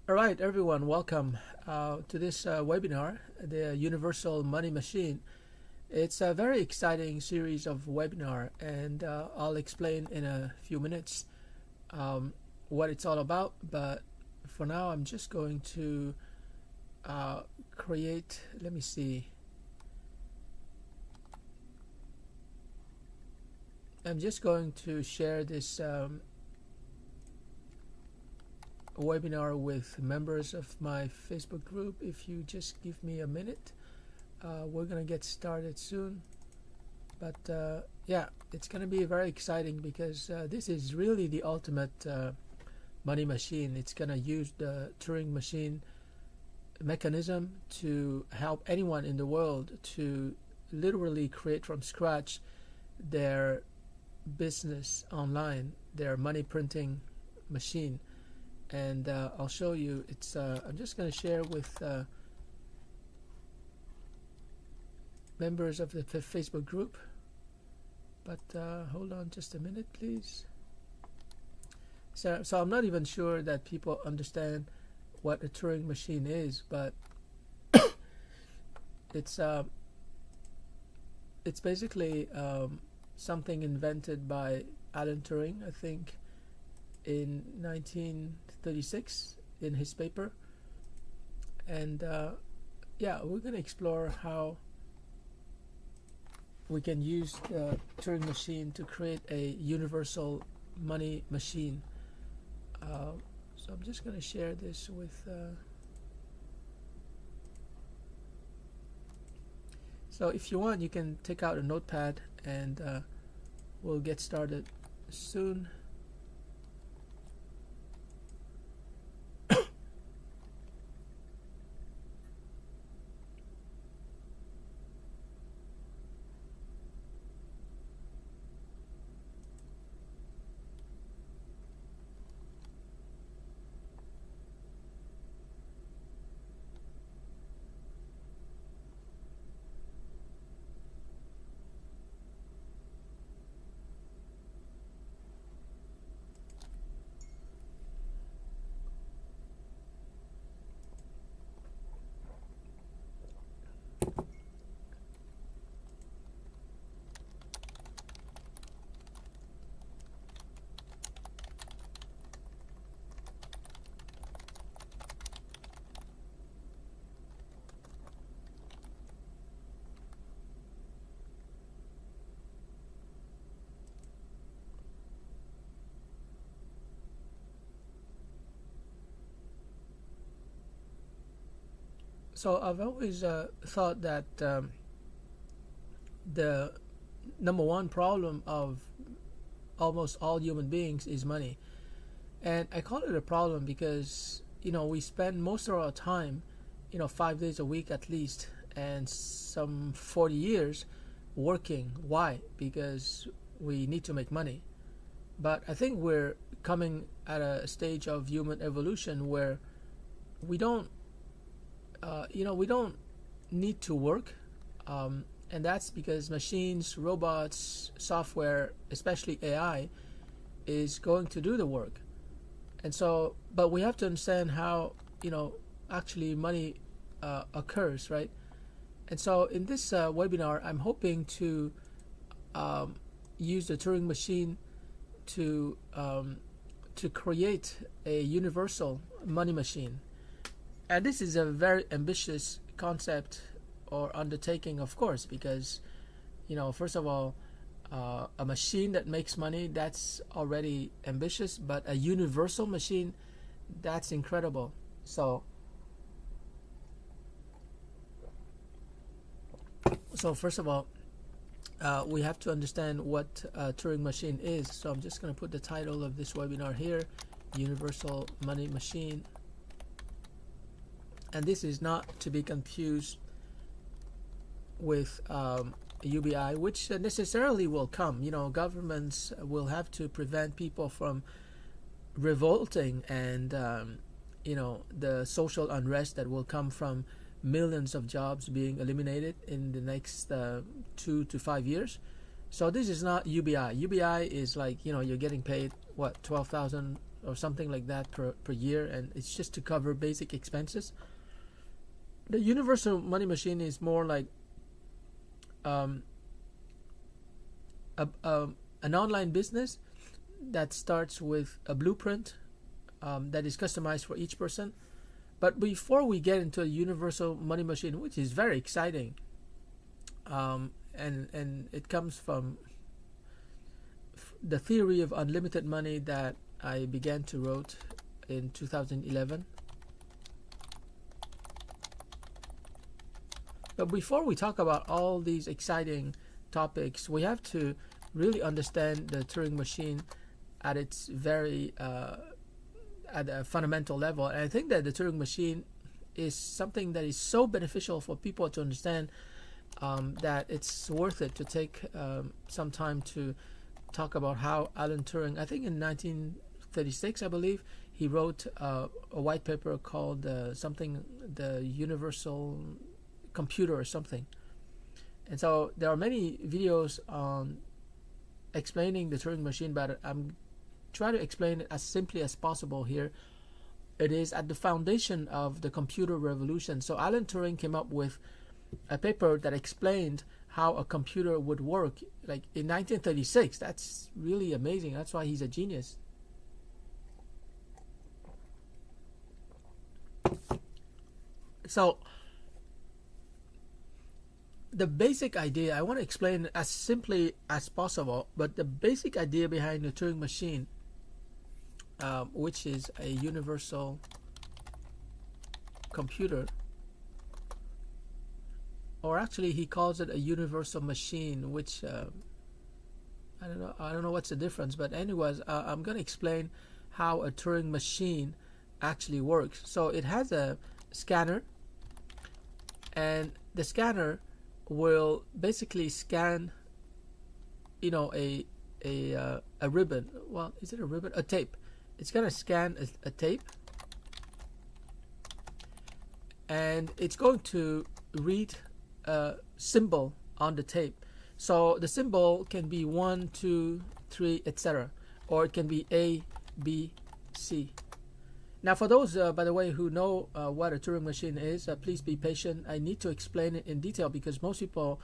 All right, everyone, welcome to this webinar, the Universal Money Machine. It's a very exciting series of webinar, and I'll explain in a few minutes what it's all about. But for now, I'm just going to create. Let me see. I'm just going to share this webinar with members of my Facebook group. If you just give me a minute, we're gonna get started soon. But yeah, it's gonna be very exciting because this is really the ultimate money machine. It's gonna use the Turing machine mechanism to help anyone in the world to literally create from scratch their business online, their money printing machine. And I'll show you. It's I'm just going to share with members of the Facebook group. But hold on just a minute, please. So I'm not even sure that people understand what a Turing machine is, but it's basically something invented by Alan Turing, I think, in 1936 in his paper. And yeah, we're going to explore how we can use the Turing machine to create a universal money machine. So I'm just going to share this with so if you want, you can take out a notepad, and we'll get started soon. So I've always thought that the number one problem of almost all human beings is money. And I call it a problem because, we spend most of our time, 5 days a week at least, and some 40 years working. Why? Because we need to make money. But I think we're coming at a stage of human evolution where we don't, we don't need to work. And that's because machines, robots, software, especially AI, is going to do the work. And so, but we have to understand how, actually money occurs, right? And so in this webinar, I'm hoping to use the Turing machine to create a universal money machine. And this is a very ambitious concept or undertaking, of course, because, first of all, a machine that makes money, that's already ambitious, but a universal machine, that's incredible. So first of all, we have to understand what a Turing machine is. So I'm just going to put the title of this webinar here, Universal Money Machine. And this is not to be confused with UBI, which necessarily will come. Governments will have to prevent people from revolting, and the social unrest that will come from millions of jobs being eliminated in the next 2 to 5 years. So this is not UBI. UBI is like, you're getting paid what, $12,000 or something like that per year, and it's just to cover basic expenses. The universal money machine is more like um, an online business that starts with a blueprint that is customized for each person. But before we get into a universal money machine, which is very exciting, and it comes from the theory of unlimited money that I began to wrote in 2011. But before we talk about all these exciting topics, we have to really understand the Turing machine at its very at a fundamental level. And I think that the Turing machine is something that is so beneficial for people to understand that it's worth it to take some time to talk about how Alan Turing, I think in 1936, I believe, he wrote a white paper called the Universal Computer or something. And so there are many videos on explaining the Turing machine, but I'm trying to explain it as simply as possible here. It is at the foundation of the computer revolution. So Alan Turing came up with a paper that explained how a computer would work, like in 1936. That's really amazing. That's why he's a genius. So the basic idea, I want to explain as simply as possible, but the basic idea behind the Turing machine, which is a universal computer, or actually he calls it a universal machine, which I don't know what's the difference, but anyways, I'm going to explain how a Turing machine actually works. So it has a scanner, and the scanner will basically scan, a ribbon. Well, is it a ribbon? A tape. It's gonna scan a tape, and it's going to read a symbol on the tape. So the symbol can be 1, 2, 3, etc., or it can be A, B, C. Now, for those, by the way, who know what a Turing machine is, please be patient. I need to explain it in detail because most people,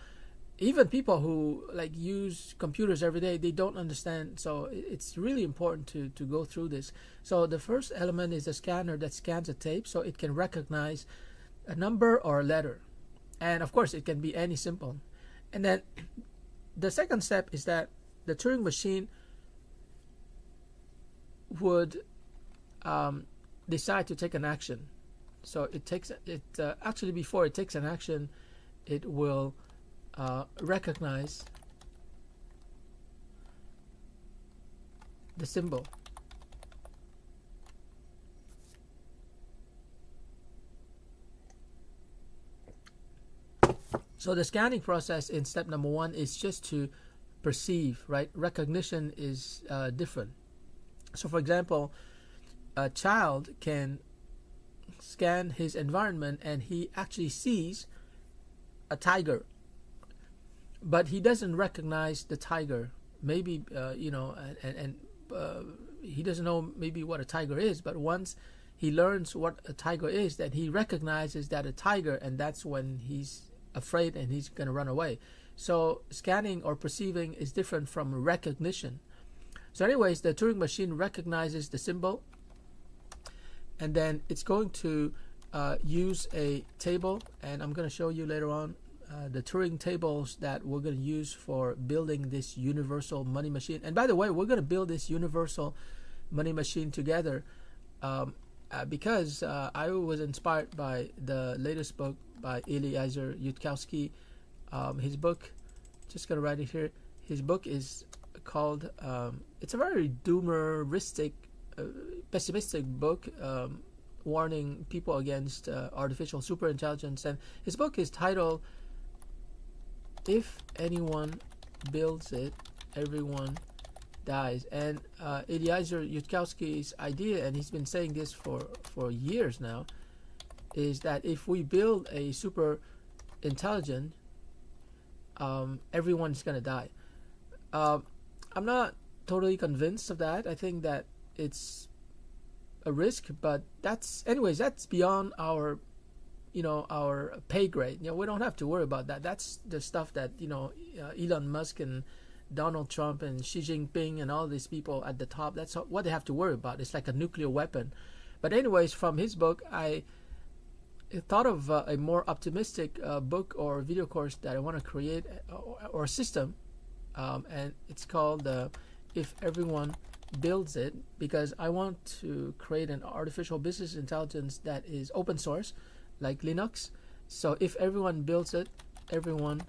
even people who like use computers every day, they don't understand. So it's really important to go through this. So the first element is a scanner that scans a tape, so it can recognize a number or a letter. And of course, it can be any symbol. And then the second step is that the Turing machine would decide to take an action. So actually before it takes an action, it will recognize the symbol. So the scanning process in step number 1 is just to perceive, right? Recognition is different. So for example, a child can scan his environment and he actually sees a tiger, but he doesn't recognize the tiger. Maybe he doesn't know maybe what a tiger is, but once he learns what a tiger is, then he recognizes that a tiger, and that's when he's afraid and he's going to run away. So scanning or perceiving is different from recognition. So anyways, the Turing machine recognizes the symbol, and then it's going to use a table, and I'm going to show you later on the Turing tables that we're going to use for building this universal money machine. And by the way, we're going to build this universal money machine together because I was inspired by the latest book by Eliezer Yudkowsky. His book, just going to write it here, his book is called, it's a very doomeristic, pessimistic book, warning people against artificial superintelligence. And his book is titled, "If Anyone Builds It, Everyone Dies." And Eliezer Yudkowsky's idea, and he's been saying this for years now, is that if we build a super intelligent, everyone's gonna die. I'm not totally convinced of that. I think that it's a risk, but that's beyond our our pay grade. We don't have to worry about that. That's the stuff that Elon Musk and Donald Trump and Xi Jinping and all these people at the top, that's what they have to worry about. It's like a nuclear weapon. But anyways, from his book, I thought of a more optimistic book or video course that I want to create, or a system, and it's called If Everyone Builds It, because I want to create an artificial business intelligence that is open source, like Linux. So if everyone builds it, everyone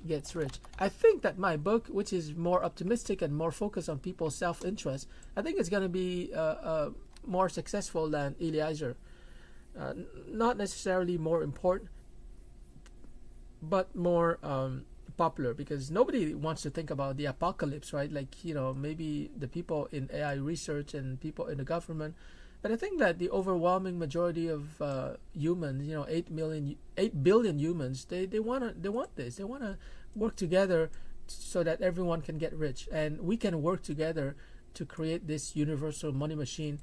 gets rich. I think that my book, which is more optimistic and more focused on people's self-interest, I think it's going to be more successful than Eliezer. Not necessarily more important, but more popular, because nobody wants to think about the apocalypse, right? Like, maybe the people in AI research and people in the government. But I think that the overwhelming majority of humans, 8 billion humans, they want this. They want to work together so that everyone can get rich, and we can work together to create this universal money machine.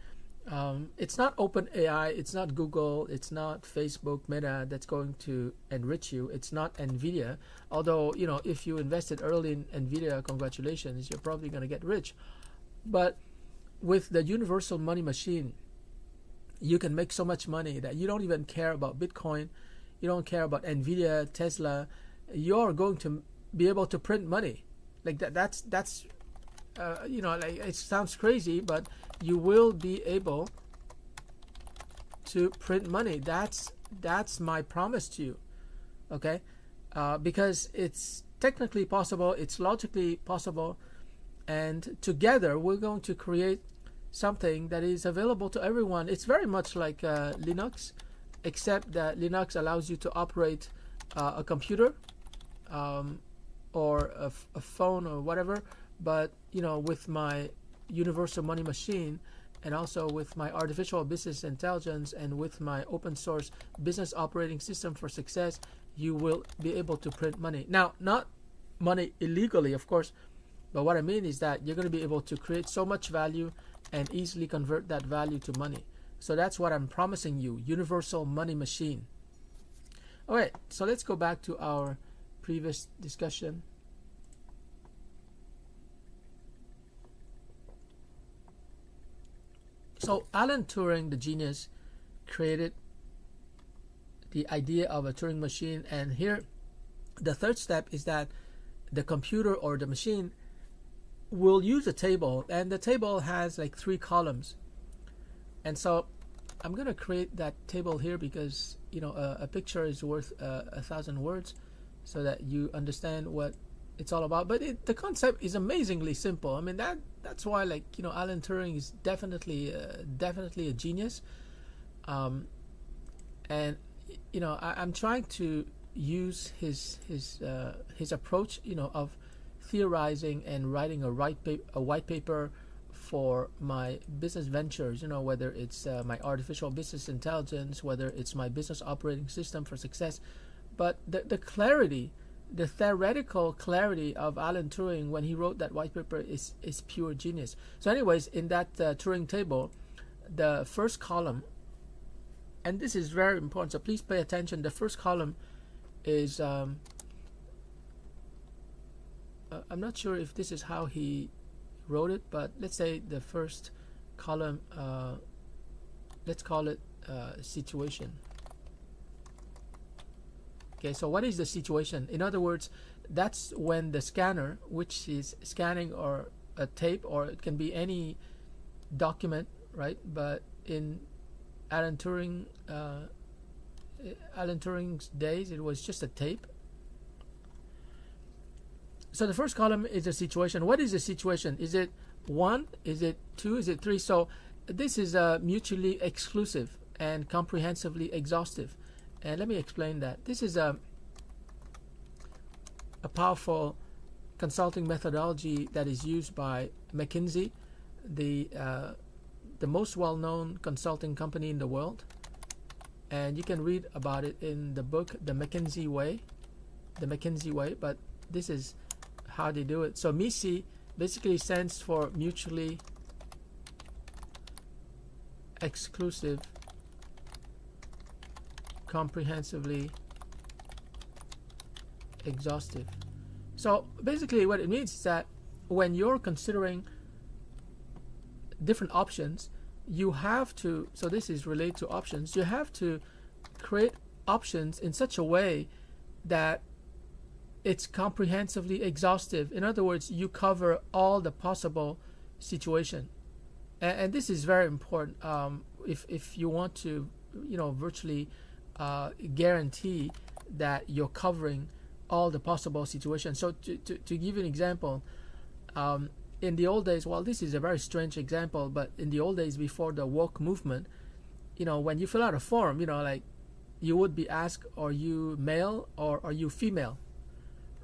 It's not open AI, it's not Google, it's not Facebook, Meta that's going to enrich you. It's not Nvidia. Although, if you invested early in Nvidia, congratulations, you're probably going to get rich. But with the universal money machine, you can make so much money that you don't even care about Bitcoin, you don't care about Nvidia, Tesla. You're going to be able to print money. Like that's like, it sounds crazy, but you will be able to print money. That's my promise to you, okay? Because it's technically possible, it's logically possible, and together we're going to create something that is available to everyone. It's very much like Linux, except that Linux allows you to operate a computer or a phone or whatever. But with my universal money machine, and also with my artificial business intelligence, and with my open source business operating system for success, you will be able to print money. Now, not money illegally, of course, but what I mean is that you're going to be able to create so much value and easily convert that value to money. So that's what I'm promising you, universal money machine. All right, so let's go back to our previous discussion. So Alan Turing, the genius, created the idea of a Turing machine, and here the third step is that the computer or the machine will use a table, and the table has like 3 columns. And so I'm going to create that table here because a picture is worth 1,000 words, so that you understand what it's all about. But the concept is amazingly simple. I mean, that's why, like, Alan Turing is definitely a genius. And I'm trying to use his approach, of theorizing and writing a white paper for my business ventures, whether it's my artificial business intelligence, whether it's my business operating system for success. But the clarity, the theoretical clarity of Alan Turing when he wrote that white paper is pure genius. So anyways, in that Turing table, the first column, and this is very important, so please pay attention, the first column is I'm not sure if this is how he wrote it, but let's say the first column, let's call it situation. Okay, so what is the situation? In other words, that's when the scanner, which is scanning or a tape, or it can be any document, right? But in Alan Turing's days, it was just a tape. So the first column is a situation. What is the situation? Is it 1? Is it 2? Is it 3? So this is mutually exclusive and comprehensively exhaustive. And let me explain that. This is a powerful consulting methodology that is used by McKinsey, the most well-known consulting company in the world. And you can read about it in the book, The McKinsey Way. But this is how they do it. So MICI basically stands for mutually exclusive, comprehensively exhaustive. So basically what it means is that when you're considering different options, you have to, so this is related to options, you have to create options in such a way that it's comprehensively exhaustive. In other words, you cover all the possible situation, and this is very important if you want to, virtually guarantee that you're covering all the possible situations. So to give you an example, in the old days, well, this is a very strange example, but in the old days before the woke movement, when you fill out a form, like you would be asked, are you male or are you female,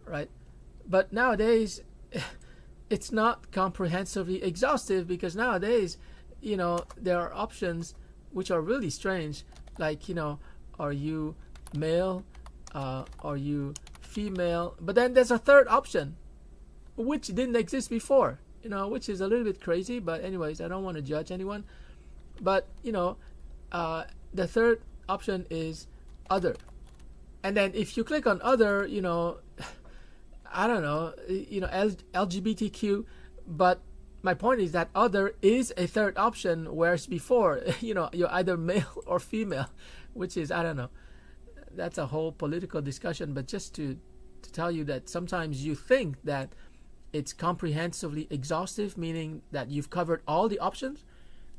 right? But nowadays, it's not comprehensively exhaustive, because nowadays, there are options which are really strange, like, are you male, are you female? But then there's a third option which didn't exist before, which is a little bit crazy. But anyways, I don't want to judge anyone. But the third option is other, and then if you click on other, I don't know, LGBTQ. But my point is that other is a third option, whereas before, you're either male or female, which is, I don't know. That's a whole political discussion. But just to tell you that sometimes you think that it's comprehensively exhaustive, meaning that you've covered all the options,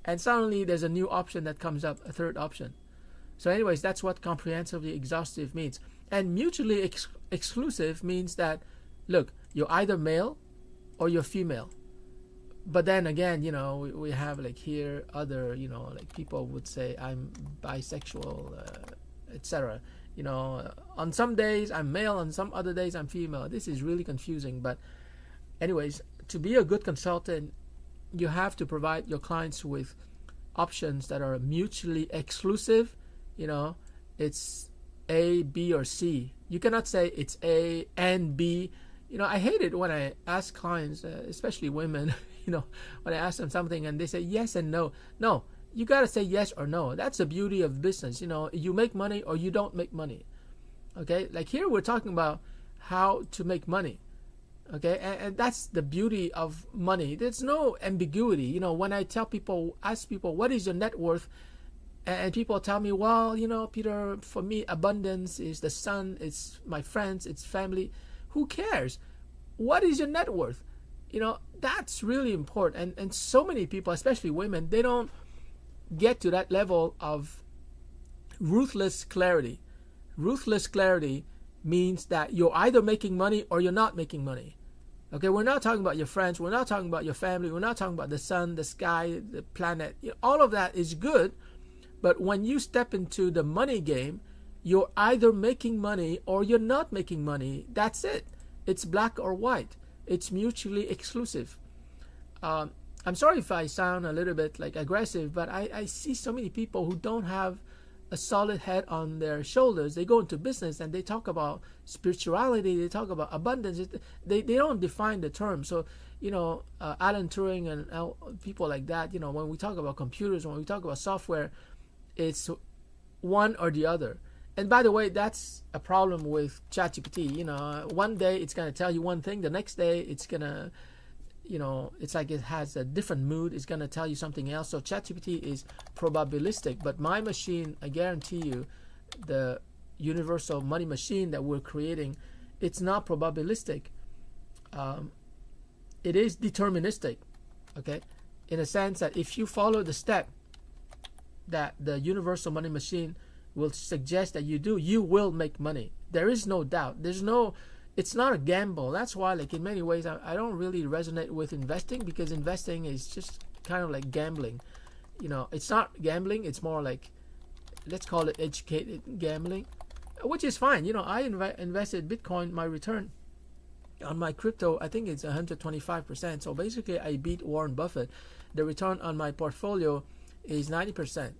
and suddenly there's a new option that comes up, a third option. So anyways, that's what comprehensively exhaustive means. And mutually exclusive means that, look, you're either male or you're female. But then again, we have like here other, like people would say I'm bisexual, etc. On some days I'm male, on some other days I'm female. This is really confusing. But anyways, to be a good consultant, you have to provide your clients with options that are mutually exclusive. It's A, B, or C. You cannot say it's A and B. I hate it when I ask clients, especially women, when I ask them something and they say yes and no. No, you got to say yes or no. That's the beauty of business. You make money or you don't make money. Okay? Like here we're talking about how to make money. Okay? And that's the beauty of money. There's no ambiguity. When I ask people, what is your net worth? And people tell me, well, Peter, for me, abundance is the sun, it's my friends, it's family. Who cares? What is your net worth? That's really important. And so many people, especially women, they don't get to that level of ruthless clarity. Ruthless clarity means that you're either making money or you're not making money. Okay, we're not talking about your friends, we're not talking about your family, we're not talking about the sun, the sky, the planet. All of that is good, but when you step into the money game, you're either making money or you're not making money. That's it. It's black or white. It's mutually exclusive. I'm sorry if I sound a little bit like aggressive, but I see so many people who don't have a solid head on their shoulders. They go into business and they talk about spirituality, they talk about abundance. They don't define the term. So, Alan Turing and people like that, when we talk about computers, when we talk about software, it's one or the other. And by the way, that's a problem with ChatGPT. One day it's going to tell you one thing, the next day it's going to, it's like it has a different mood. It's going to tell you something else. So ChatGPT is probabilistic, but my machine, I guarantee you, the universal money machine that we're creating, it's not probabilistic. It is deterministic, okay? In a sense that if you follow the step that the universal money machine will suggest that you do, you will make money. There is no doubt. It's not a gamble. That's why, like, in many ways, I don't really resonate with investing, because investing is just kind of like gambling. It's not gambling. It's more like, let's call it educated gambling, which is fine. I invested Bitcoin. My return on my crypto, I think it's 125%. So basically, I beat Warren Buffett. The return on my portfolio is 90%.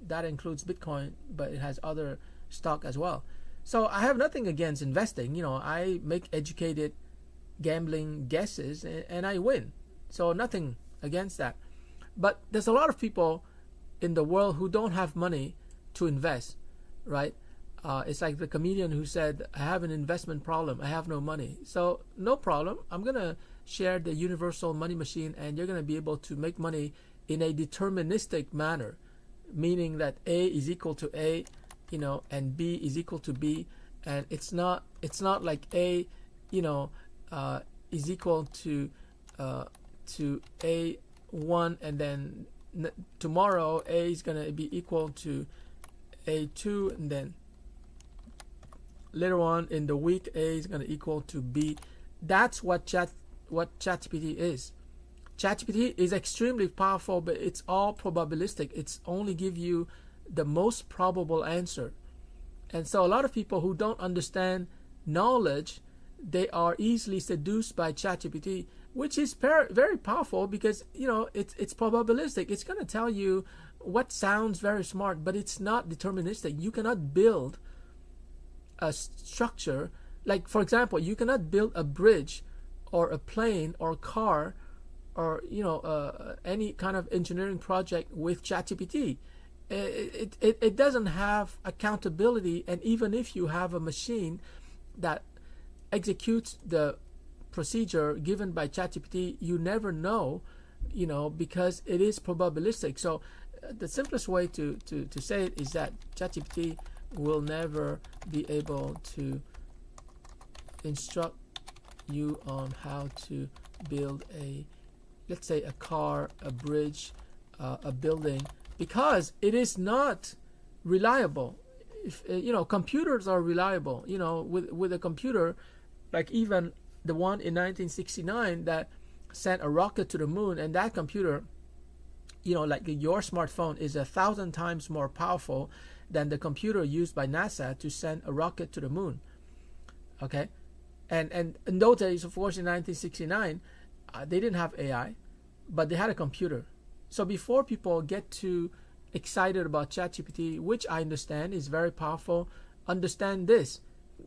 That includes Bitcoin, but it has other stock as well. So I have nothing against investing. I make educated gambling guesses and I win. So nothing against that. But there's a lot of people in the world who don't have money to invest, right? It's like the comedian who said, I have an investment problem, I have no money. So no problem, I'm going to share the universal money machine, and you're going to be able to make money in a deterministic manner, meaning that A is equal to A, and B is equal to B, and it's not like A, is equal to A1, and then tomorrow A is going to be equal to A2, and then later on in the week A is going to equal to B. That's what ChatGPT is. ChatGPT is extremely powerful, but it's all probabilistic. It's only give you the most probable answer. And so a lot of people who don't understand knowledge, they are easily seduced by ChatGPT, which is very powerful because it's probabilistic. It's going to tell you what sounds very smart, but it's not deterministic. You cannot build a structure, like for example, you cannot build a bridge or a plane or a car or any kind of engineering project with ChatGPT. It doesn't have accountability, and even if you have a machine that executes the procedure given by ChatGPT, you never know, because it is probabilistic. So the simplest way to say it is that ChatGPT will never be able to instruct you on how to build let's say a car, a bridge, a building, because it is not reliable. If computers are reliable, with a computer, like even the one in 1969 that sent a rocket to the moon, and that computer, like your smartphone, is 1,000 times more powerful than the computer used by NASA to send a rocket to the moon. Okay, and in those days, of course, in 1969, they didn't have AI, but they had a computer. So before people get too excited about ChatGPT, which I understand is very powerful, understand this: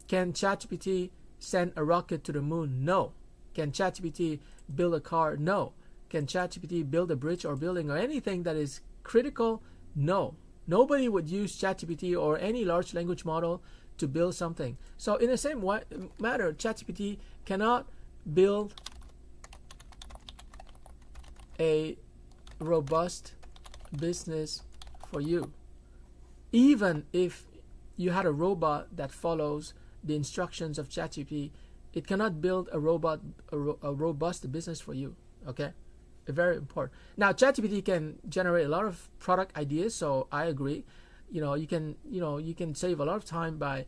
can ChatGPT send a rocket to the moon? No. Can ChatGPT build a car? No. Can ChatGPT build a bridge or building or anything that is critical? No. Nobody would use ChatGPT or any large language model to build something. So in the same matter, ChatGPT cannot build a robust business for you. Even if you had a robot that follows the instructions of ChatGPT, it cannot build a robust business for you. Okay, very important. Now, ChatGPT can generate a lot of product ideas, so I agree. You can save a lot of time by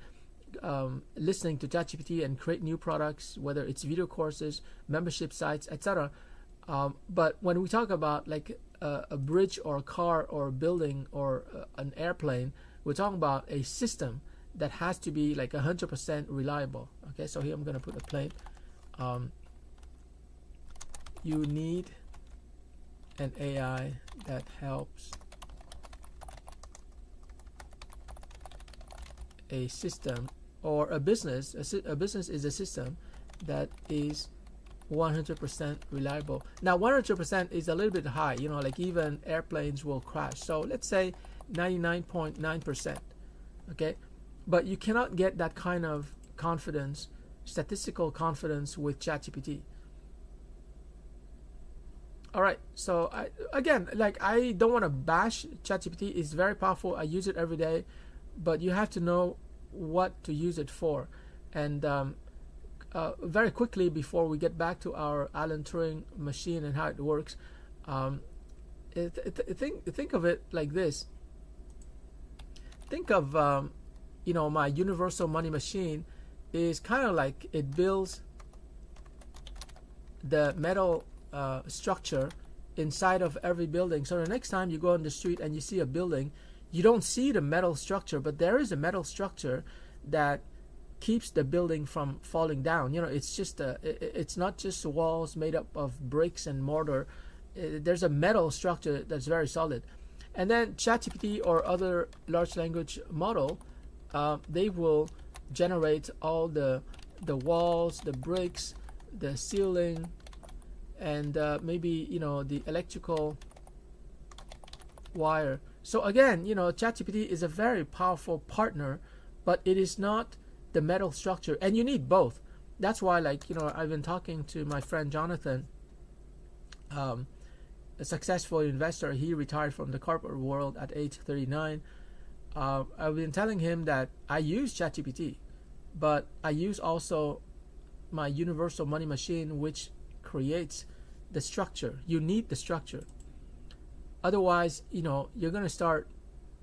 listening to ChatGPT and create new products, whether it's video courses, membership sites, etc. But when we talk about like a bridge or a car or a building or an airplane, we're talking about a system that has to be like 100% reliable. Okay, so here I'm going to put a plane. You need an AI that helps a system or a business. A business is a system that is 100% reliable. Now 100% is a little bit high, like even airplanes will crash. So let's say 99.9%. Okay, but you cannot get that kind of confidence, statistical confidence, with ChatGPT. All right, so I don't want to bash ChatGPT. It's very powerful. I use it every day, but you have to know what to use it for. And very quickly, before we get back to our Alan Turing machine and how it works, think of it like this. Think of my universal money machine is kind of like it builds the metal structure inside of every building. So the next time you go on the street and you see a building, you don't see the metal structure, but there is a metal structure that keeps the building from falling down. It's just it's not just walls made up of bricks and mortar. There's a metal structure that's very solid. And then ChatGPT or other large language model, they will generate all the walls, the bricks, the ceiling, and maybe the electrical wire So again, ChatGPT is a very powerful partner, but it is not the metal structure, and you need both. That's why, I've been talking to my friend Jonathan, um, a successful investor. He retired from the corporate world at age 39. I've been telling him that I use ChatGPT, but I use also my universal money machine, which creates the structure. You need the structure. Otherwise, you're going to start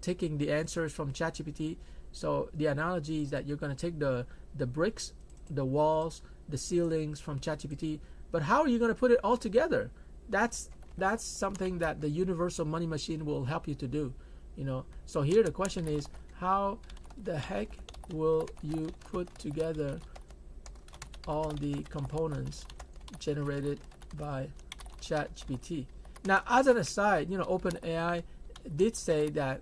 taking the answers from ChatGPT. So the analogy is that you're going to take the bricks, the walls, the ceilings from ChatGPT, but how are you going to put it all together? That's something that the universal money machine will help you to do. So here the question is, how the heck will you put together all the components generated by ChatGPT? Now, as an aside, OpenAI did say that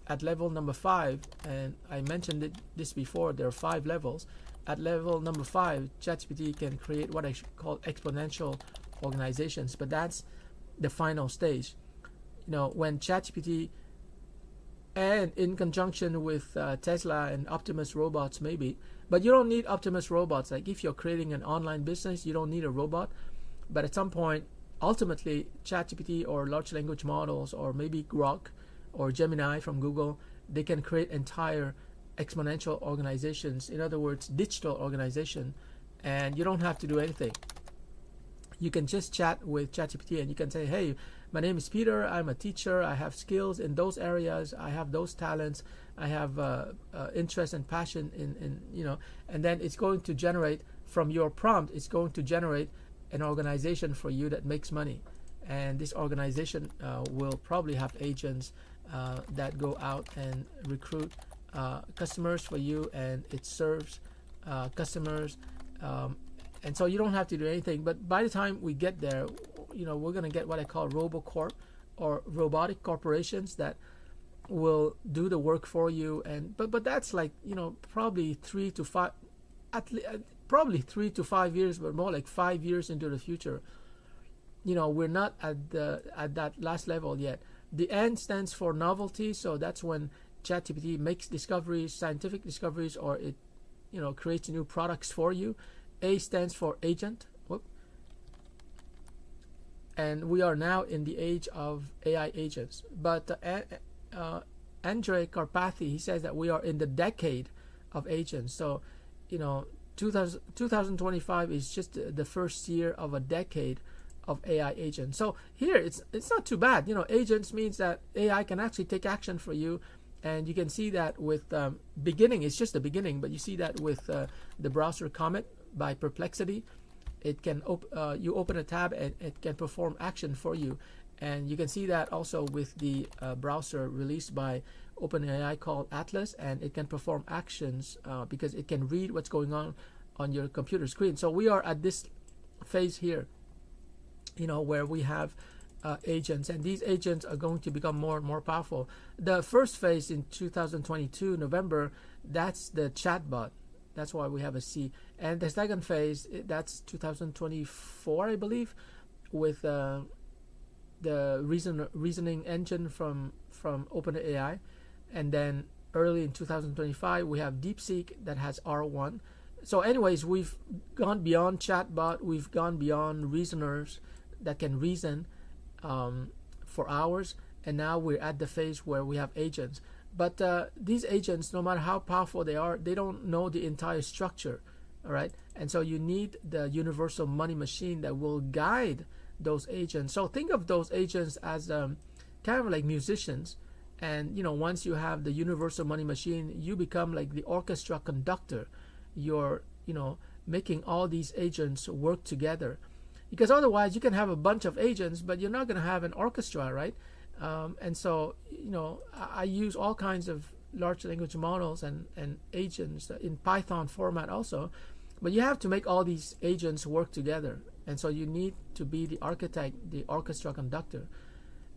at level number 5, and I mentioned this before, there are 5 levels. At level number 5, ChatGPT can create what I call exponential organizations, but that's the final stage. When ChatGPT, and in conjunction with Tesla and Optimus robots, maybe, but you don't need Optimus robots. Like if you're creating an online business, you don't need a robot. But at some point, ultimately, ChatGPT or large language models, or maybe Grok or Gemini from Google, they can create entire exponential organizations. In other words, digital organization, and you don't have to do anything. You can just chat with ChatGPT and you can say, hey, my name is Peter, I'm a teacher, I have skills in those areas, I have those talents, I have interest and passion in and then it's going to generate from your prompt, it's going to generate an organization for you that makes money. And this organization will probably have agents that go out and recruit customers for you, and it serves customers, and so you don't have to do anything. But by the time we get there, we're going to get what I call RoboCorp, or robotic corporations that will do the work for you. And but that's like probably 3 to 5, probably 3 to 5 years, but more like 5 years into the future. We're not at that last level yet. The N stands for novelty, so that's when ChatGPT makes discoveries, scientific discoveries, or it creates new products for you. A stands for agent. Whoop. And we are now in the age of AI agents. But Andrej Karpathy, he says that we are in the decade of agents. So 2025 is just the first year of a decade of AI agents. So here it's not too bad. Agents means that AI can actually take action for you, and you can see that with beginning. It's just the beginning, but you see that with the browser Comet by Perplexity. It can you open a tab and it can perform action for you, and you can see that also with the browser released by OpenAI called Atlas, and it can perform actions because it can read what's going on your computer screen. So we are at this phase here, where we have agents, and these agents are going to become more and more powerful. The first phase in 2022 November, that's the chatbot. That's why we have a C. And the second phase, that's 2024, I believe, with the reasoning engine from OpenAI. And then early in 2025, we have DeepSeek that has R1. So anyways, we've gone beyond chatbot. We've gone beyond reasoners that can reason for hours. And now we're at the phase where we have agents. But these agents, no matter how powerful they are, they don't know the entire structure, all right? And so you need the universal money machine that will guide those agents. So think of those agents as kind of like musicians. And, once you have the universal money machine, you become like the orchestra conductor. You're, making all these agents work together. Because otherwise you can have a bunch of agents, but you're not going to have an orchestra, right? And so, I use all kinds of large language models and agents in Python format also. But you have to make all these agents work together. And so you need to be the architect, the orchestra conductor.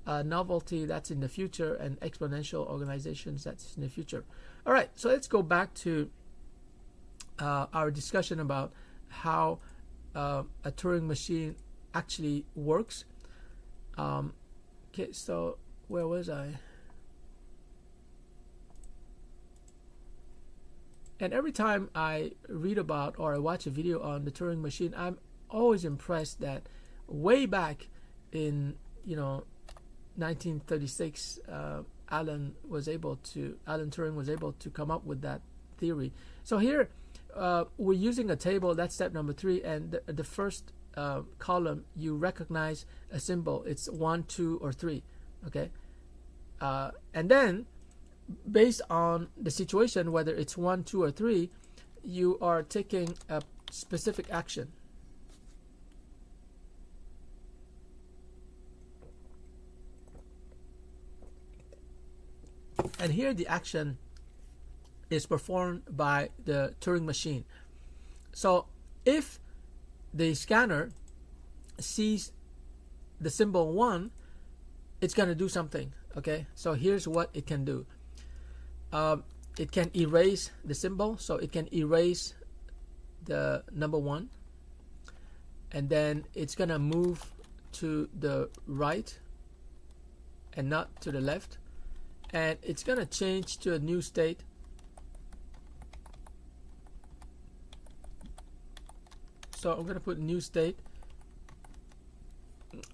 Novelty, that's in the future, and exponential organizations, that's in the future. All right, so let's go back to our discussion about how a Turing machine actually works. Okay, so where was I? And every time I read about or I watch a video on the Turing machine, I'm always impressed that way back in 1936, Alan Turing was able to come up with that theory. So here we're using a table. That's step number 3, and the first column, you recognize a symbol. It's 1, 2, or 3. Okay, and then based on the situation, whether it's 1, 2, or 3, you are taking a specific action. And here the action is performed by the Turing machine. So if the scanner sees the symbol 1, it's going to do something. Okay, so here's what it can do. It can erase the symbol, so it can erase the number 1, and then it's going to move to the right and not to the left, and it's going to change to a new state. So I'm going to put new state.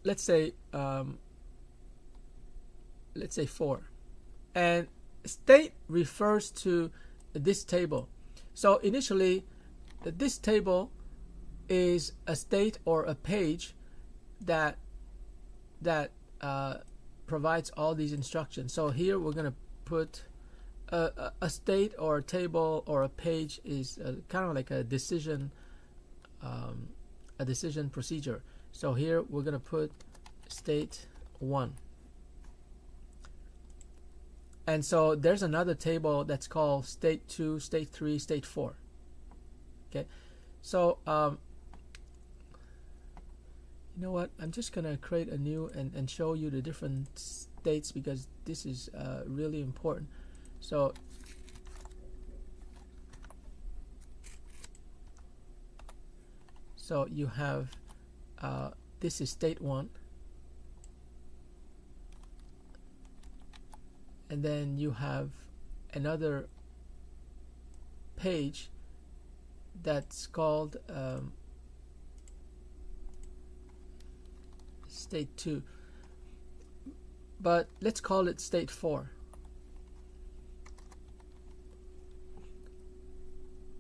Let's say 4, and state refers to this table. So initially, this table is a state or a page that provides all these instructions. So here we're going to put a state or a table or a page is kind of like a decision procedure. So here we're going to put state 1. And so there's another table that's called state 2, state 3, state 4. Okay, so you know what? I'm just gonna create a new and show you the different states, because this is really important. So you have this is state 1. And then you have another page that's called state 2, but let's call it state 4.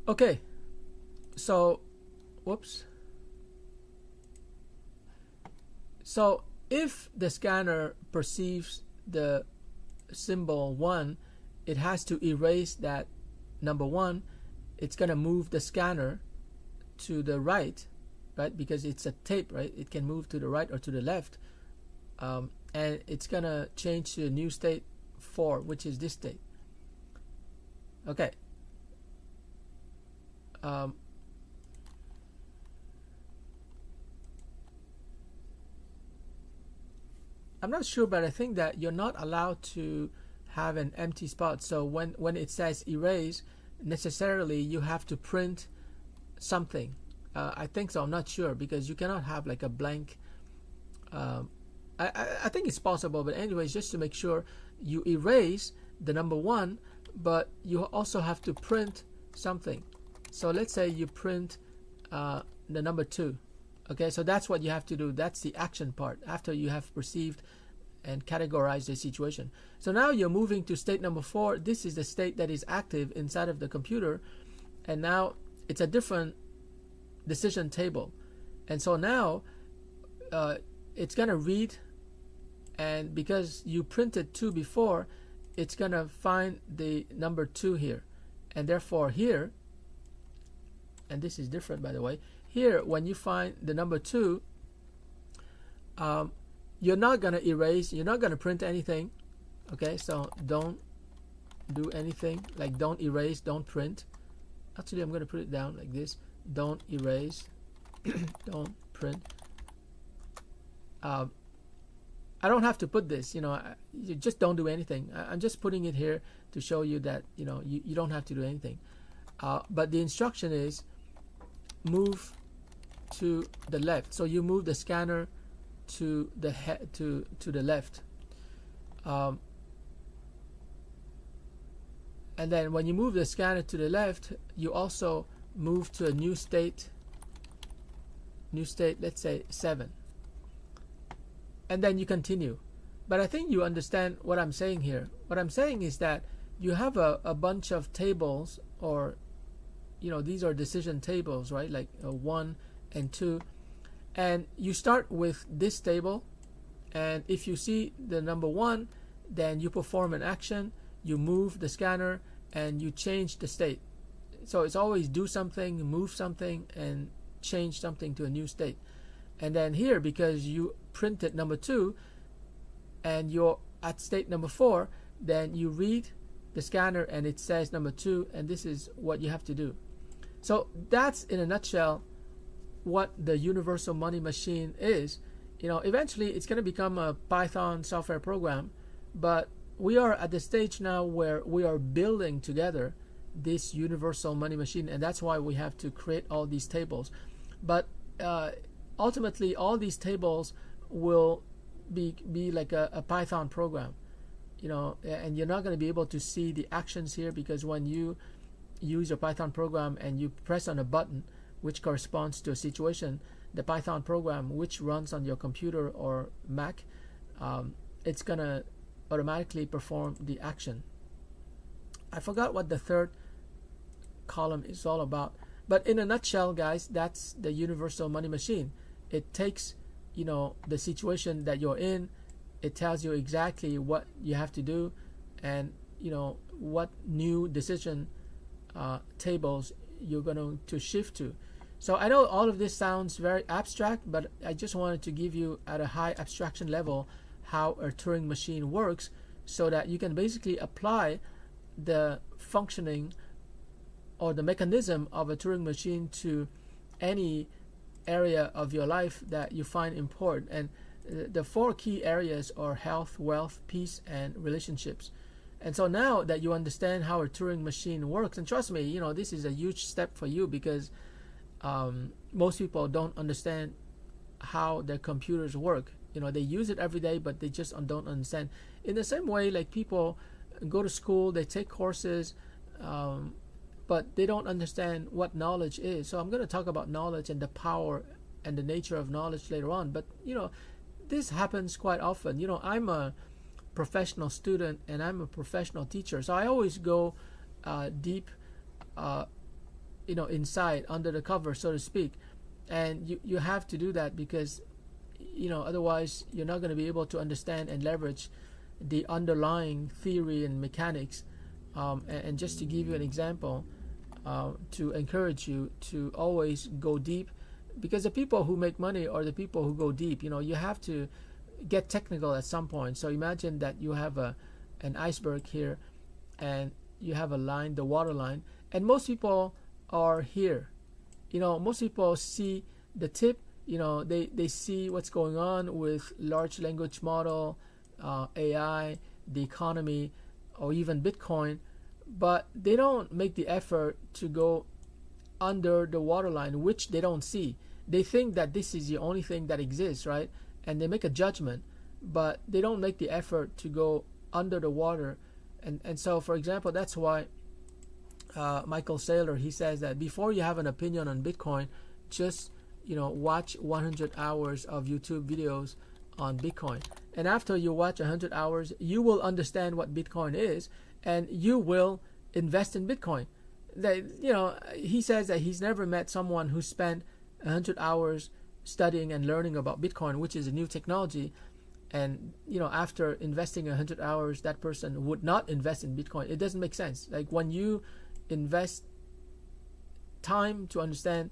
Okay, so whoops. So if the scanner perceives the symbol 1, it has to erase that number 1. It's going to move the scanner to the right, because it's a tape, right? It can move to the right or to the left, and it's going to change to a new state 4, which is this state. Okay. I'm not sure, but I think that you're not allowed to have an empty spot. So when it says erase, necessarily you have to print something. I think so. I'm not sure, because you cannot have like a blank. I think it's possible, but anyways, just to make sure, you erase the number 1, but you also have to print something. So let's say you print the number 2. Okay, so that's what you have to do. That's the action part after you have perceived and categorized the situation. So now you're moving to state number 4. This is the state that is active inside of the computer, and now it's a different decision table. And so now it's going to read, and because you printed 2 before, it's going to find the number 2 here, and therefore here, and this is different by the way, here when you find the number 2, you're not going to erase, you're not going to print anything. Okay, so don't do anything, like don't erase, don't print. Actually, I'm going to put it down like this: don't erase, don't print. I don't have to put this, you just don't do anything. I'm just putting it here to show you that you don't have to do anything. But the instruction is move to the left. So you move the scanner to the to the left. And then when you move the scanner to the left, you also move to a new state, let's say 7. And then you continue. But I think you understand what I'm saying here. What I'm saying is that you have a bunch of tables, or these are decision tables, right? Like 1 and 2. And you start with this table, and if you see the number 1, then you perform an action, you move the scanner, and you change the state. So it's always do something, move something, and change something to a new state. And then here, because you printed number 2 and you're at state number 4, then you read the scanner and it says number 2, and this is what you have to do. So that's, in a nutshell, what the universal money machine is. Eventually it's going to become a Python software program, but we are at the stage now where we are building together this universal money machine, and that's why we have to create all these tables. But ultimately, all these tables will be like a Python program, and you're not going to be able to see the actions here, because when you use your Python program and you press on a button which corresponds to a situation, the Python program, which runs on your computer or Mac, it's going to automatically perform the action. I forgot what the third column is all about, but in a nutshell, guys, that's the universal money machine. It takes the situation that you're in, it tells you exactly what you have to do, and what new decision tables you're going to shift to. So I know all of this sounds very abstract, but I just wanted to give you at a high abstraction level how a Turing machine works, so that you can basically apply the functioning or the mechanism of a Turing machine to any area of your life that you find important. And the 4 key areas are health, wealth, peace, and relationships. And so now that you understand how a Turing machine works, and trust me, this is a huge step for you, because most people don't understand how their computers work. They use it every day, but they just don't understand. In the same way, like people go to school, they take courses, but they don't understand what knowledge is. So I'm going to talk about knowledge and the power and the nature of knowledge later on. But this happens quite often. I'm a professional student and I'm a professional teacher, so I always go deep inside, under the cover, so to speak. And you have to do that, because otherwise you're not going to be able to understand and leverage the underlying theory and mechanics. And just to give you an example, to encourage you to always go deep, because the people who make money are the people who go deep. You have to get technical at some point. So imagine that you have an iceberg here, and you have a line, the water line, and most people are here. Most people see the tip. They see what's going on with large language model, AI, the economy, or even Bitcoin, but they don't make the effort to go under the waterline, which they don't see. They think that this is the only thing that exists, right? And they make a judgment, but they don't make the effort to go under the water. And so, for example, that's why Michael Saylor, he says that before you have an opinion on Bitcoin, just watch 100 hours of YouTube videos on Bitcoin. And after you watch 100 hours, you will understand what Bitcoin is, and you will invest in Bitcoin. He says that he's never met someone who spent 100 hours studying and learning about Bitcoin, which is a new technology, and after investing 100 hours, that person would not invest in Bitcoin. It doesn't make sense. Like, when you invest time to understand,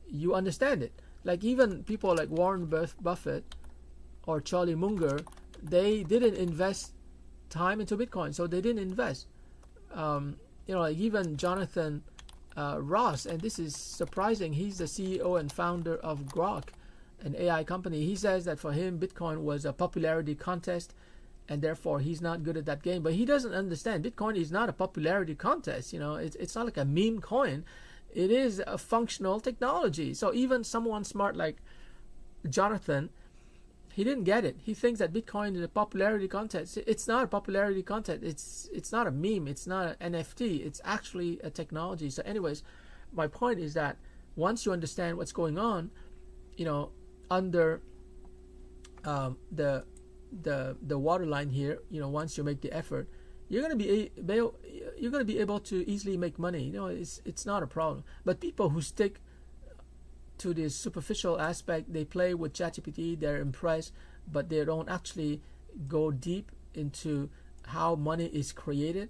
you understand it. Like, even people like Warren Buffett or Charlie Munger, they didn't invest time into Bitcoin, so they didn't invest. Like even Jonathan Ross, and this is surprising, he's the CEO and founder of Grok, an AI company. He says that for him, Bitcoin was a popularity contest, and therefore he's not good at that game. But he doesn't understand, Bitcoin is not a popularity contest. It's not like a meme coin. It is a functional technology. So even someone smart like Jonathan, He didn't get it. He thinks that Bitcoin is a popularity contest. It's not a popularity contest. It's not a meme. It's not an NFT. It's actually a technology. So anyways, my point is that once you understand what's going on, under the waterline here, once you make the effort, you're gonna be able to easily make money. It's not a problem. But people who stick to this superficial aspect, they play with ChatGPT, they're impressed, but they don't actually go deep into how money is created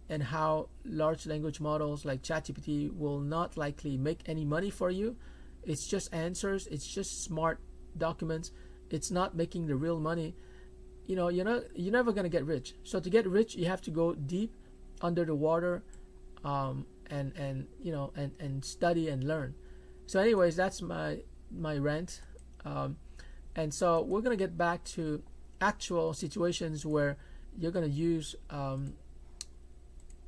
and how large language models like ChatGPT will not likely make any money for you. It's just answers, it's just smart documents, it's not making the real money. You're never going to get rich. So to get rich, you have to go deep under the water, and study and learn. So anyways, that's my rant, and so we're gonna get back to actual situations where you're gonna use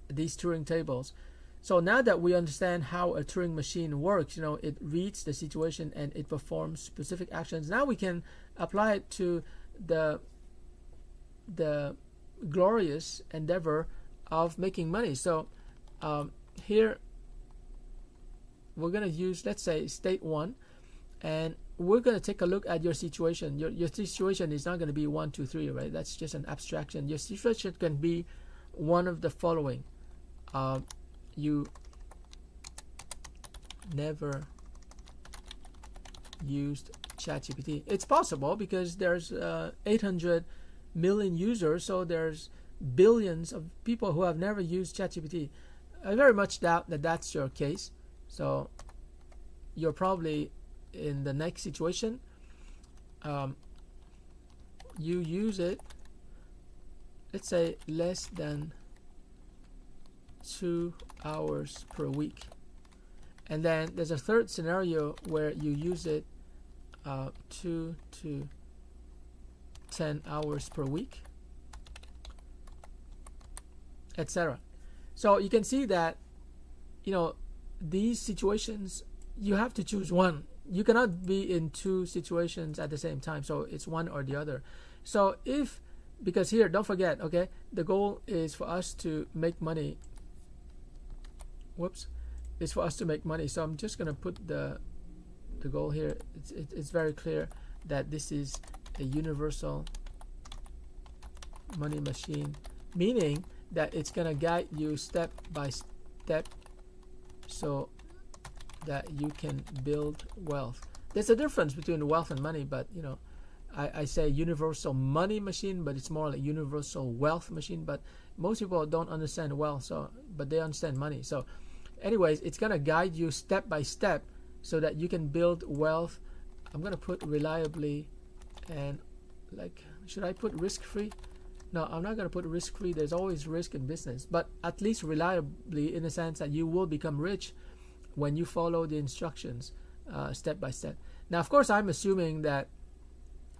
these Turing tables. So now that we understand how a Turing machine works, it reads the situation and it performs specific actions. Now we can apply it to the glorious endeavor of making money. So here we're going to use, let's say, state 1, and we're going to take a look at your situation. Your situation is not going to be 1, 2, 3, right? That's just an abstraction. Your situation can be one of the following. You never used ChatGPT. It's possible because there's 800 million users, so there's billions of people who have never used ChatGPT. I very much doubt that that's your case. So you're probably in the next situation. You use it, let's say, less than 2 hours per week. And then there's a third scenario where you use it 2 to 10 hours per week, etc. So you can see that, these situations, you have to choose one. You cannot be in 2 situations at the same time. So it's one or the other. So because here, don't forget, okay, the goal is for us to make money. Is for us to make money. So I'm just going to put the goal here. It's very clear that this is a universal money machine, meaning that it's going to guide you step by step so that you can build wealth. There's a difference between wealth and money, but I say universal money machine, but it's more like universal wealth machine. But most people don't understand wealth, but they understand money. So anyways, it's going to guide you step by step so that you can build wealth. I'm going to put reliably, and should I put risk-free? No, I'm not going to put risk-free. There's always risk in business, but at least reliably, in the sense that you will become rich when you follow the instructions step by step. Now, of course, I'm assuming that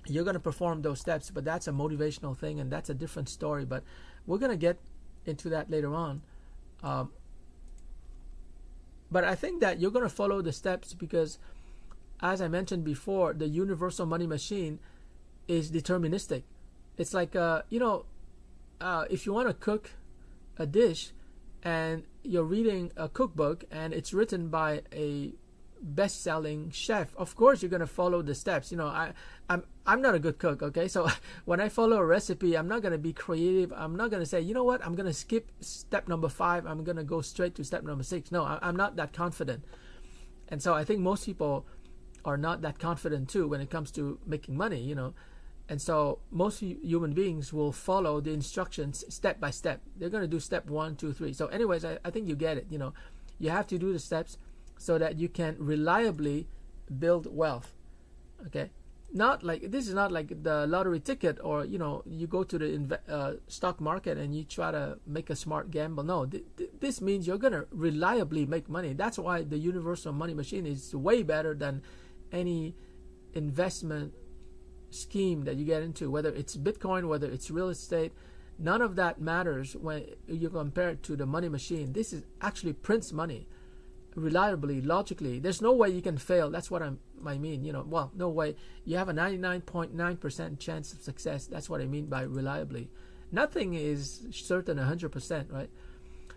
you're going to perform those steps, but that's a motivational thing, and that's a different story. But we're going to get into that later on. But I think that you're going to follow the steps because, as I mentioned before, the universal money machine is deterministic. It's like, if you want to cook a dish and you're reading a cookbook and it's written by a best-selling chef, of course you're going to follow the steps. I'm not a good cook, okay? So when I follow a recipe, I'm not going to be creative. I'm not going to say, I'm going to skip step number 5. I'm going to go straight to step number 6. No, I'm not that confident. And so I think most people are not that confident too when it comes to making money, And so most human beings will follow the instructions step by step. They're going to do step 1, 2, 3. So anyways, I think you get it. You have to do the steps so that you can reliably build wealth. Okay? This is not like the lottery ticket, or you go to the stock market and you try to make a smart gamble. No, this means you're going to reliably make money. That's why the universal money machine is way better than any investment scheme that you get into, whether it's Bitcoin, whether it's real estate. None of that matters when you compare it to the money machine. This is actually prints money. reliably, logically. There's no way you can fail. That's what I mean. Well, no way. You have a 99.9% chance of success. That's what I mean by reliably. Nothing is certain 100%, right?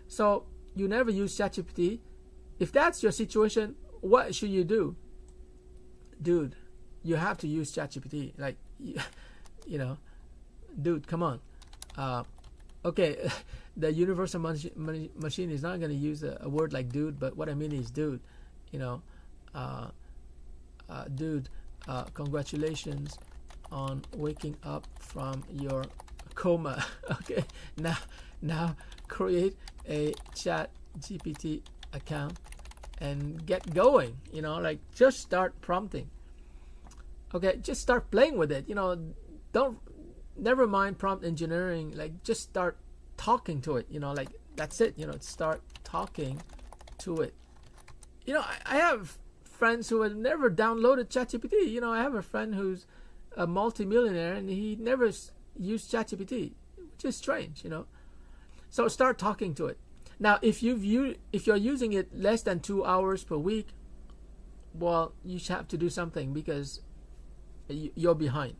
So you never use ChatGPT. If that's your situation, what should you do? Dude, you have to use ChatGPT. Like, dude, come on. Okay, the universal machine is not going to use a word like dude, but what I mean is, dude, dude, congratulations on waking up from your coma. Okay, now create a ChatGPT account and get going. Like, just start prompting. Okay, just start playing with it. Never mind prompt engineering. Like, just start talking to it. Like, that's it. Start talking to it. I have friends who have never downloaded ChatGPT. I have a friend who's a multimillionaire and he never used ChatGPT, which is strange. So start talking to it. Now, if you're using it less than 2 hours per week, well, you have to do something because you're behind.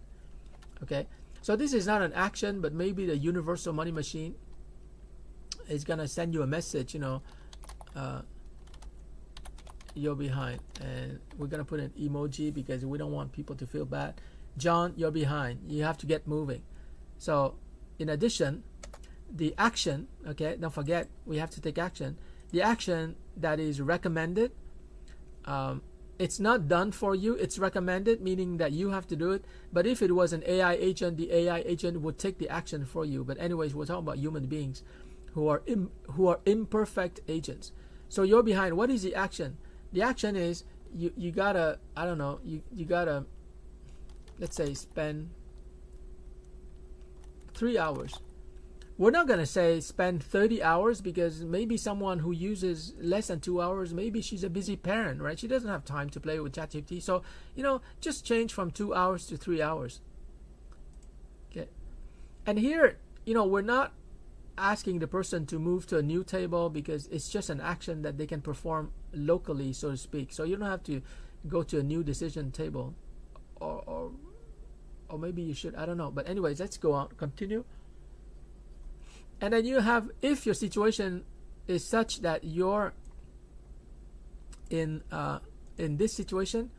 Okay, so this is not an action, but maybe the universal money machine is gonna send you a message. You're behind, and we're gonna put an emoji because we don't want people to feel bad. John, you're behind. You have to get moving. So, in addition, the action, okay, don't forget, we have to take action. The action that is recommended, it's not done for you, it's recommended, meaning that you have to do it. But if it was an AI agent, the AI agent would take the action for you. But anyways, we're talking about human beings who are imperfect agents. So you're behind. What is the action? The action is you gotta, I don't know, you gotta, let's say, spend 3 hours. We're not going to say spend 30 hours because maybe someone who uses less than 2 hours, maybe she's a busy parent, right? She doesn't have time to play with ChatGPT. So, just change from 2 hours to 3 hours. Okay. And here, we're not asking the person to move to a new table because it's just an action that they can perform locally, so to speak. So you don't have to go to a new decision table or maybe you should, I don't know. But anyways, let's go on, continue. And then you have, if your situation is such that you're in this situation,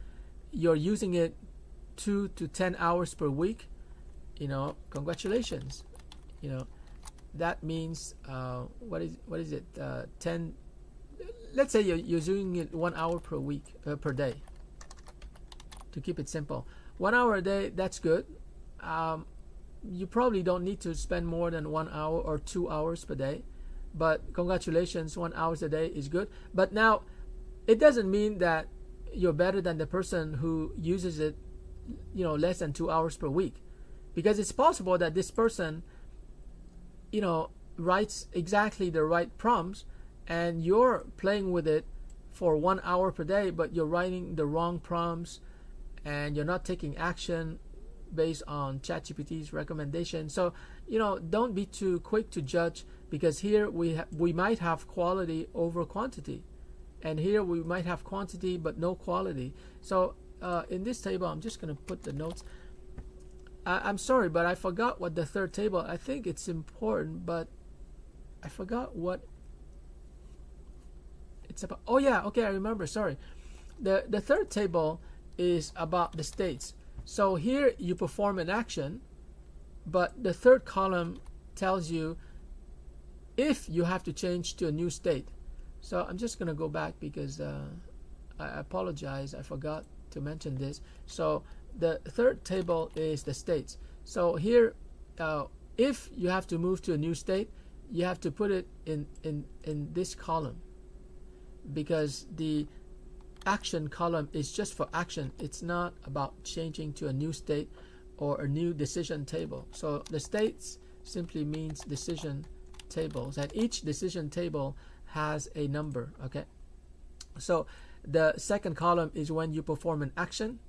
you're using it 2 to 10 hours per week, congratulations. That means what is it? 10. Let's say you're doing it 1 hour per week, per day. To keep it simple, 1 hour a day, that's good. You probably don't need to spend more than 1 hour or 2 hours per day, but congratulations, 1 hour a day is good. But now, it doesn't mean that you're better than the person who uses it, less than 2 hours per week, because it's possible that this person, writes exactly the right prompts, and you're playing with it for 1 hour per day, but you're writing the wrong prompts, and you're not taking action based on ChatGPT's recommendation. So, don't be too quick to judge, because here we might have quality over quantity, and here we might have quantity but no quality. So in this table, I'm just going to put the notes. I'm sorry, but I forgot what the third table. I think it's important, but I forgot what it's about. Oh yeah, okay, I remember. Sorry. The third table is about the states. So here you perform an action, but the third column tells you if you have to change to a new state. So I'm just going to go back because I apologize, I forgot to mention this. So the third table is the states. So here, if you have to move to a new state, you have to put it in this column, because the action column is just for action. It's not about changing to a new state or a new decision table. So the states simply means decision tables, and each decision table has a number. Okay, so the second column is when you perform an action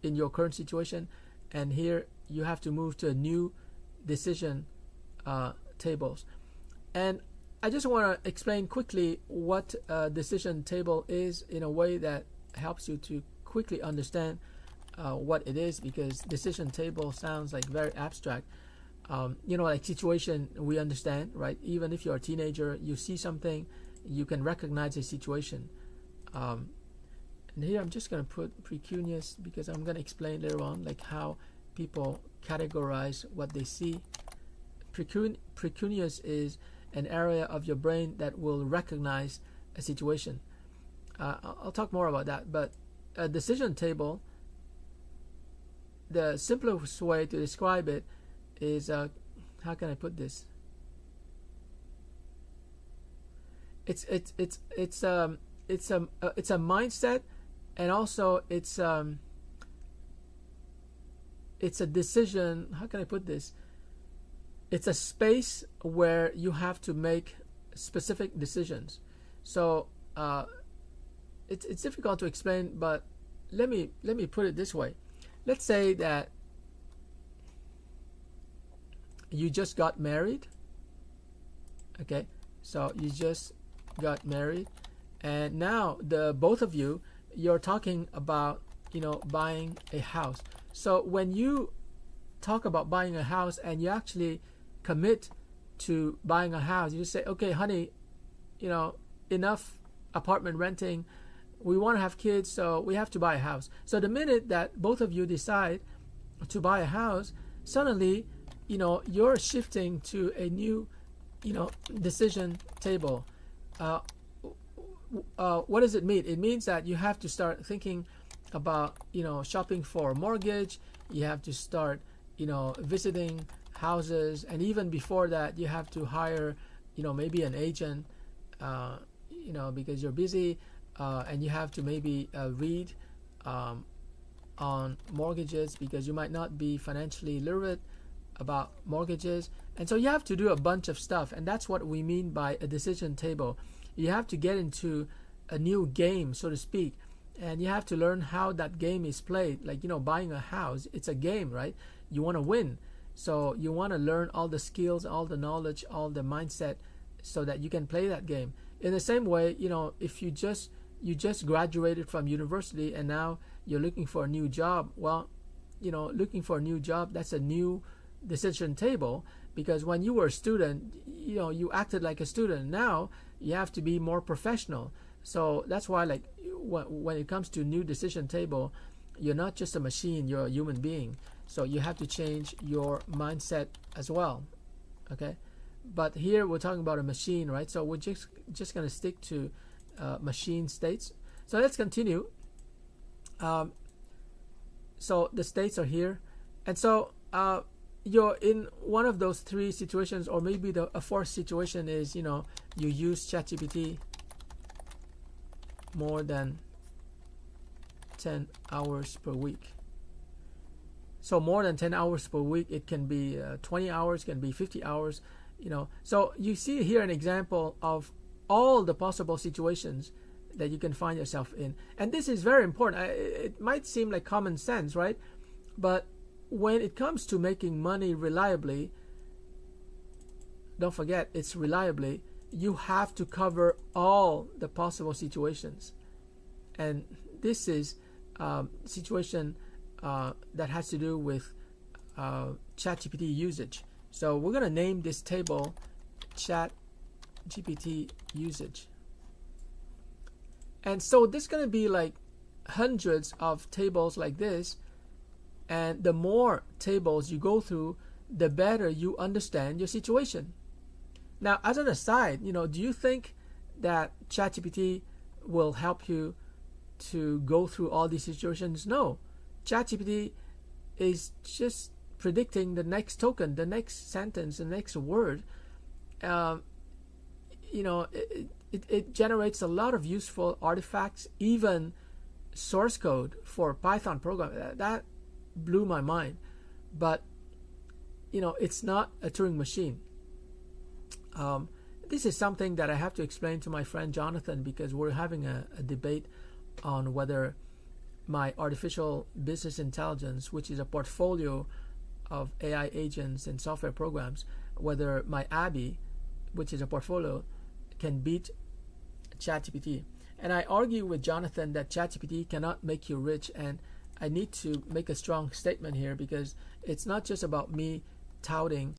in your current situation, and here you have to move to a new decision tables. And I just want to explain quickly what a decision table is in a way that helps you to quickly understand what it is, because decision table sounds like very abstract. Like situation, we understand, right? Even if you're a teenager, you see something, you can recognize a situation. And here I'm just going to put precuneus because I'm going to explain later on like how people categorize what they see. Precuneus is an area of your brain that will recognize a situation. I'll talk more about that, but a decision table, the simplest way to describe it is, how can I put this? It's a mindset, and also it's a decision. How can I put this? It's a space where you have to make specific decisions. So it's difficult to explain, but let me put it this way. Let's say that you just got married. Okay, so you just got married, and now the both of you, you're talking about buying a house. So when you talk about buying a house and you actually commit to buying a house, you say, okay, honey, enough apartment renting, we want to have kids, so we have to buy a house. So the minute that both of you decide to buy a house, suddenly you're shifting to a new decision table. What does it mean? It means that you have to start thinking about shopping for a mortgage. You have to start visiting houses, and even before that you have to hire maybe an agent because you're busy, and you have to maybe read on mortgages because you might not be financially literate about mortgages. And so you have to do a bunch of stuff, and that's what we mean by a decision table. You have to get into a new game, so to speak, and you have to learn how that game is played. Like buying a house, it's a game, right? You want to win, so you want to learn all the skills, all the knowledge, all the mindset, so that you can play that game. In the same way, if you just graduated from university and now you're looking for a new job, well, looking for a new job, that's a new decision table, because when you were a student, you acted like a student. Now you have to be more professional. So that's why, like, when it comes to new decision table, you're not just a machine, you're a human being. So you have to change your mindset as well. Okay, but here we're talking about a machine, right? So we're just going to stick to machine states. So let's continue. So the states are here, and so you're in one of those three situations, or maybe a fourth situation is you use ChatGPT more than 10 hours per week. So more than 10 hours per week, it can be 20 hours, can be 50 hours, So you see here an example of all the possible situations that you can find yourself in. And this is very important. It might seem like common sense, right? But when it comes to making money reliably, don't forget, it's reliably, you have to cover all the possible situations. And this is situation that has to do with ChatGPT usage. So we're going to name this table ChatGPT usage. And so there's going to be like hundreds of tables like this. And the more tables you go through, the better you understand your situation. Now, as an aside, do you think that ChatGPT will help you to go through all these situations? No. ChatGPT is just predicting the next token, the next sentence, the next word. It generates a lot of useful artifacts, even source code for Python program. That blew my mind. But it's not a Turing machine. This is something that I have to explain to my friend Jonathan, because we're having a debate on whether my artificial business intelligence, which is a portfolio of AI agents and software programs, whether my Abby which is a portfolio, can beat ChatGPT. And I argue with Jonathan that ChatGPT cannot make you rich, and I need to make a strong statement here because it's not just about me touting